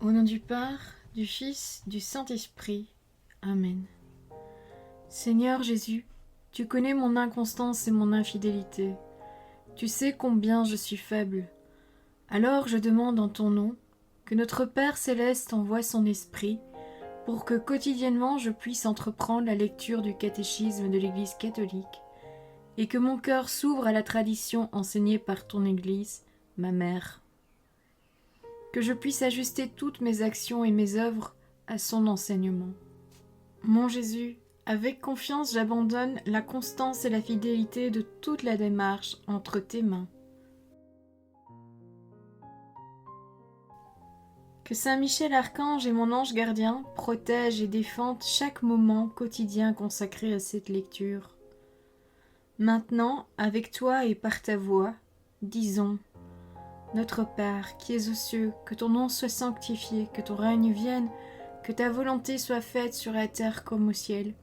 Au nom du Père, du Fils, du Saint-Esprit. Amen. Seigneur Jésus, tu connais mon inconstance et mon infidélité. Tu sais combien je suis faible. Alors je demande en ton nom que notre Père céleste envoie son Esprit pour que quotidiennement je puisse entreprendre la lecture du catéchisme de l'Église catholique et que mon cœur s'ouvre à la tradition enseignée par ton Église, ma mère. Que je puisse ajuster toutes mes actions et mes œuvres à son enseignement. Mon Jésus, avec confiance j'abandonne la constance et la fidélité de toute la démarche entre tes mains. Que Saint Michel Archange et mon ange gardien protègent et défendent chaque moment quotidien consacré à cette lecture. Maintenant, avec toi et par ta voix, disons: Notre Père, qui es aux cieux, que ton nom soit sanctifié, que ton règne vienne, que ta volonté soit faite sur la terre comme au ciel.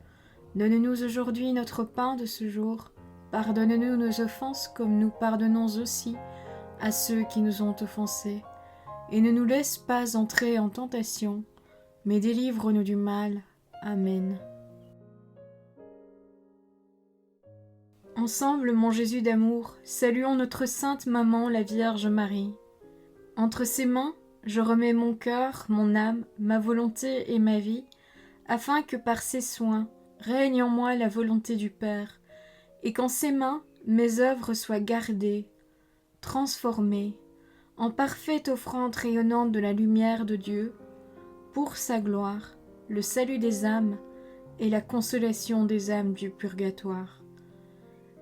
Donne-nous aujourd'hui notre pain de ce jour. Pardonne-nous nos offenses comme nous pardonnons aussi à ceux qui nous ont offensés. Et ne nous laisse pas entrer en tentation, mais délivre-nous du mal. Amen. Ensemble, mon Jésus d'amour, saluons notre sainte maman, la Vierge Marie. Entre ses mains, je remets mon cœur, mon âme, ma volonté et ma vie, afin que par ses soins règne en moi la volonté du Père, et qu'en ses mains mes œuvres soient gardées, transformées, en parfaite offrande rayonnante de la lumière de Dieu, pour sa gloire, le salut des âmes et la consolation des âmes du purgatoire.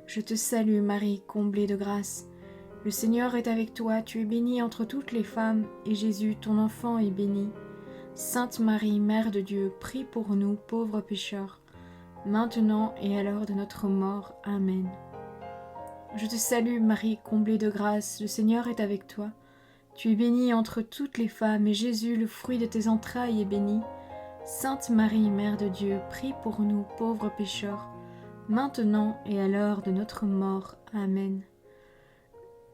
Je te salue Marie, comblée de grâce. Le Seigneur est avec toi, tu es bénie entre toutes les femmes, et Jésus, ton enfant, est béni. Sainte Marie, Mère de Dieu, prie pour nous, pauvres pécheurs, maintenant et à l'heure de notre mort. Amen. Je te salue Marie, comblée de grâce, le Seigneur est avec toi. Tu es bénie entre toutes les femmes, et Jésus, le fruit de tes entrailles, est béni. Sainte Marie, Mère de Dieu, prie pour nous, pauvres pécheurs, maintenant et à l'heure de notre mort. Amen.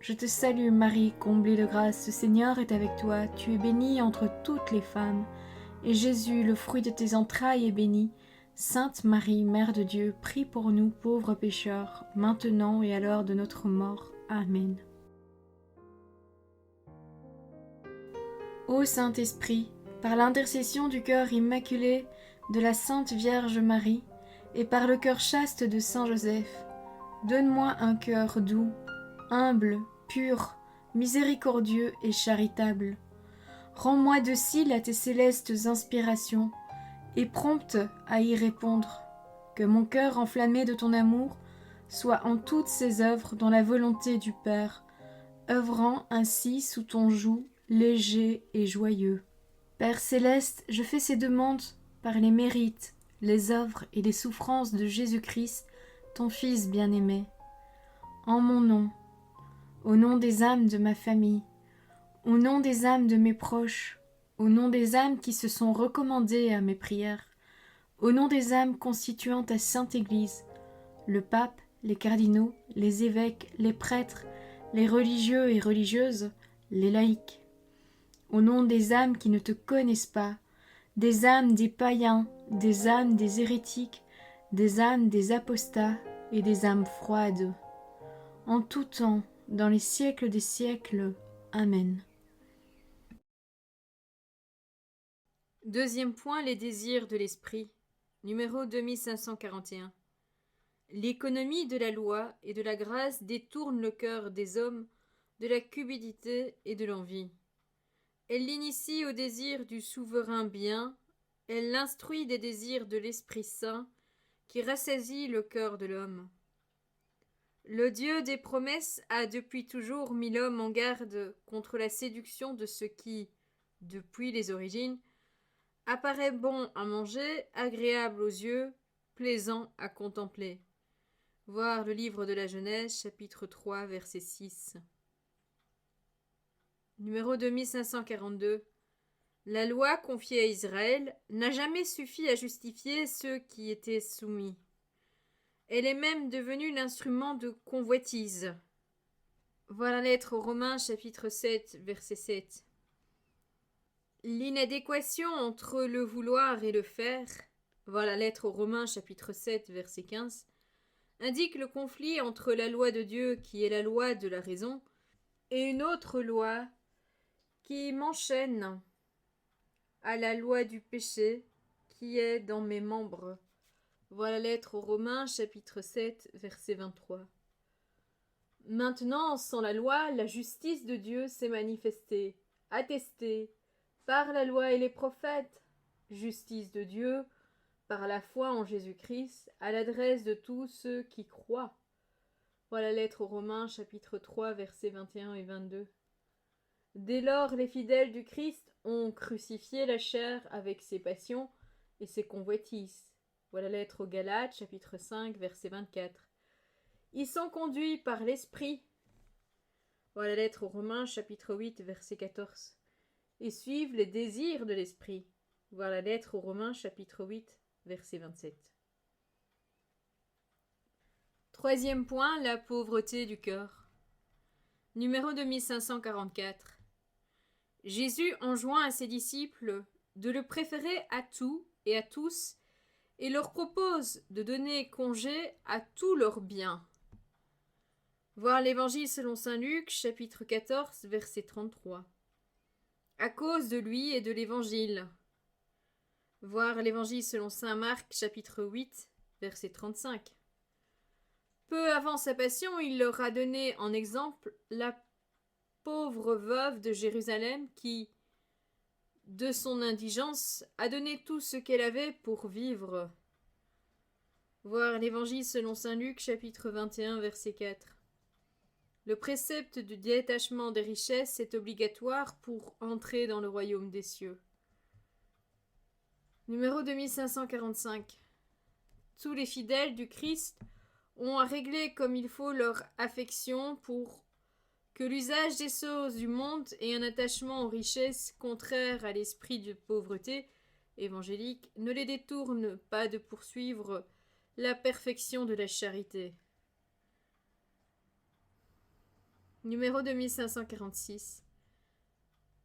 Je te salue Marie, comblée de grâce, le Seigneur est avec toi, tu es bénie entre toutes les femmes, et Jésus, le fruit de tes entrailles, est béni. Sainte Marie, Mère de Dieu, prie pour nous pauvres pécheurs, maintenant et à l'heure de notre mort. Amen. Ô Saint-Esprit, par l'intercession du cœur immaculé de la Sainte Vierge Marie, et par le cœur chaste de Saint Joseph, donne-moi un cœur doux, humble, pur, miséricordieux et charitable. Rends-moi docile à tes célestes inspirations et prompte à y répondre. Que mon cœur enflammé de ton amour soit en toutes ses œuvres dans la volonté du Père, œuvrant ainsi sous ton joug léger et joyeux. Père céleste, je fais ces demandes par les mérites, les œuvres et les souffrances de Jésus-Christ, ton Fils bien-aimé. En mon nom, au nom des âmes de ma famille, au nom des âmes de mes proches, au nom des âmes qui se sont recommandées à mes prières, au nom des âmes constituant ta Sainte Église, le pape, les cardinaux, les évêques, les prêtres, les religieux et religieuses, les laïcs, au nom des âmes qui ne te connaissent pas, des âmes des païens, des âmes des hérétiques, des âmes des apostats et des âmes froides, en tout temps, dans les siècles des siècles. Amen. Deuxième point, les désirs de l'esprit. Numéro 2541. L'économie de la loi et de la grâce détourne le cœur des hommes de la cupidité et de l'envie. Elle l'initie au désir du souverain bien, elle l'instruit des désirs de l'Esprit Saint qui rassasie le cœur de l'homme. Le Dieu des promesses a depuis toujours mis l'homme en garde contre la séduction de ce qui, depuis les origines, apparaît bon à manger, agréable aux yeux, plaisant à contempler. Voir le livre de la Genèse, chapitre 3, verset 6. Numéro 2542. La loi confiée à Israël n'a jamais suffi à justifier ceux qui étaient soumis. Elle est même devenue l'instrument de convoitise. « Voir la lettre aux Romains, chapitre 7, verset 7. L'inadéquation entre le vouloir et le faire, voir la lettre aux Romains chapitre 7 verset 15, indique le conflit entre la loi de Dieu qui est la loi de la raison et une autre loi qui m'enchaîne à la loi du péché qui est dans mes membres. Voilà la lettre aux Romains chapitre 7 verset 23. Maintenant, sans la loi, la justice de Dieu s'est manifestée, attestée, par la loi et les prophètes, justice de Dieu, par la foi en Jésus-Christ, à l'adresse de tous ceux qui croient. Voilà la lettre aux Romains, chapitre 3, versets 21 et 22. Dès lors, les fidèles du Christ ont crucifié la chair avec ses passions et ses convoitises. Voilà la lettre aux Galates, chapitre 5, verset 24. Ils sont conduits par l'Esprit. Voilà la lettre aux Romains, chapitre 8, verset 14. Et suivent les désirs de l'Esprit. Voir la lettre aux Romains, chapitre 8, verset 27. Troisième point, la pauvreté du cœur. Numéro 2544. Jésus enjoint à ses disciples de le préférer à tout et à tous et leur propose de donner congé à tous leurs biens. Voir l'Évangile selon saint Luc, chapitre 14, verset 33. À cause de lui et de l'Évangile. Voir l'Évangile selon saint Marc, chapitre 8, verset 35. Peu avant sa passion, il leur a donné en exemple la pauvre veuve de Jérusalem qui, de son indigence, a donné tout ce qu'elle avait pour vivre. Voir l'Évangile selon saint Luc, chapitre 21, verset 4. Le précepte du détachement des richesses est obligatoire pour entrer dans le royaume des cieux. Numéro 2545. Tous les fidèles du Christ ont à régler comme il faut leur affection pour que l'usage des choses du monde et un attachement aux richesses contraire à l'esprit de pauvreté évangélique ne les détournent pas de poursuivre la perfection de la charité. Numéro 2546.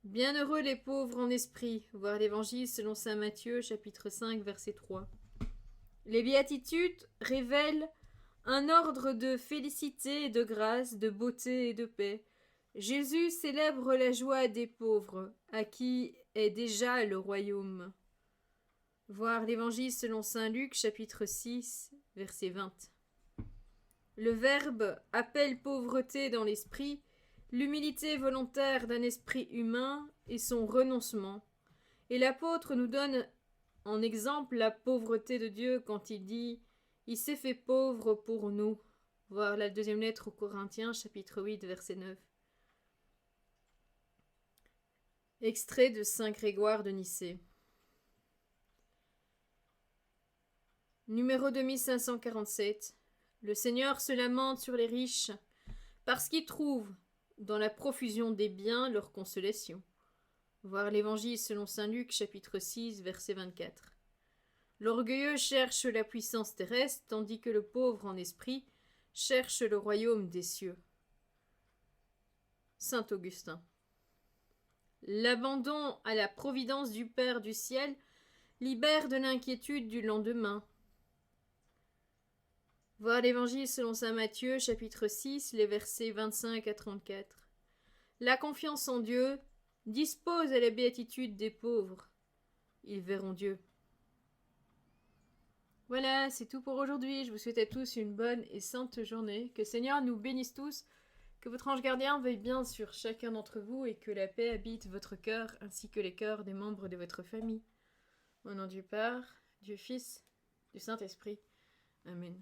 Bienheureux les pauvres en esprit, voir l'Évangile selon saint Matthieu, chapitre 5, verset 3. Les béatitudes révèlent un ordre de félicité et de grâce, de beauté et de paix. Jésus célèbre la joie des pauvres, à qui est déjà le royaume. Voir l'Évangile selon saint Luc, chapitre 6, verset 20. Le Verbe appelle pauvreté dans l'esprit, l'humilité volontaire d'un esprit humain et son renoncement. Et l'apôtre nous donne en exemple la pauvreté de Dieu quand il dit « Il s'est fait pauvre pour nous ». Voir la deuxième lettre aux Corinthiens, chapitre 8, verset 9. Extrait de saint Grégoire de Nicée. Numéro 2547. Le Seigneur se lamente sur les riches, parce qu'ils trouvent, dans la profusion des biens, leur consolation. Voir l'Évangile selon saint Luc, chapitre 6, verset 24. L'orgueilleux cherche la puissance terrestre, tandis que le pauvre en esprit cherche le royaume des cieux. Saint Augustin. L'abandon à la providence du Père du ciel libère de l'inquiétude du lendemain. Voir l'Évangile selon saint Matthieu, chapitre 6, les versets 25 à 34. La confiance en Dieu dispose à la béatitude des pauvres. Ils verront Dieu. Voilà, c'est tout pour aujourd'hui. Je vous souhaite à tous une bonne et sainte journée. Que le Seigneur nous bénisse tous, que votre ange gardien veuille bien sur chacun d'entre vous et que la paix habite votre cœur ainsi que les cœurs des membres de votre famille. Au nom du Père, du Fils, du Saint-Esprit. Amen.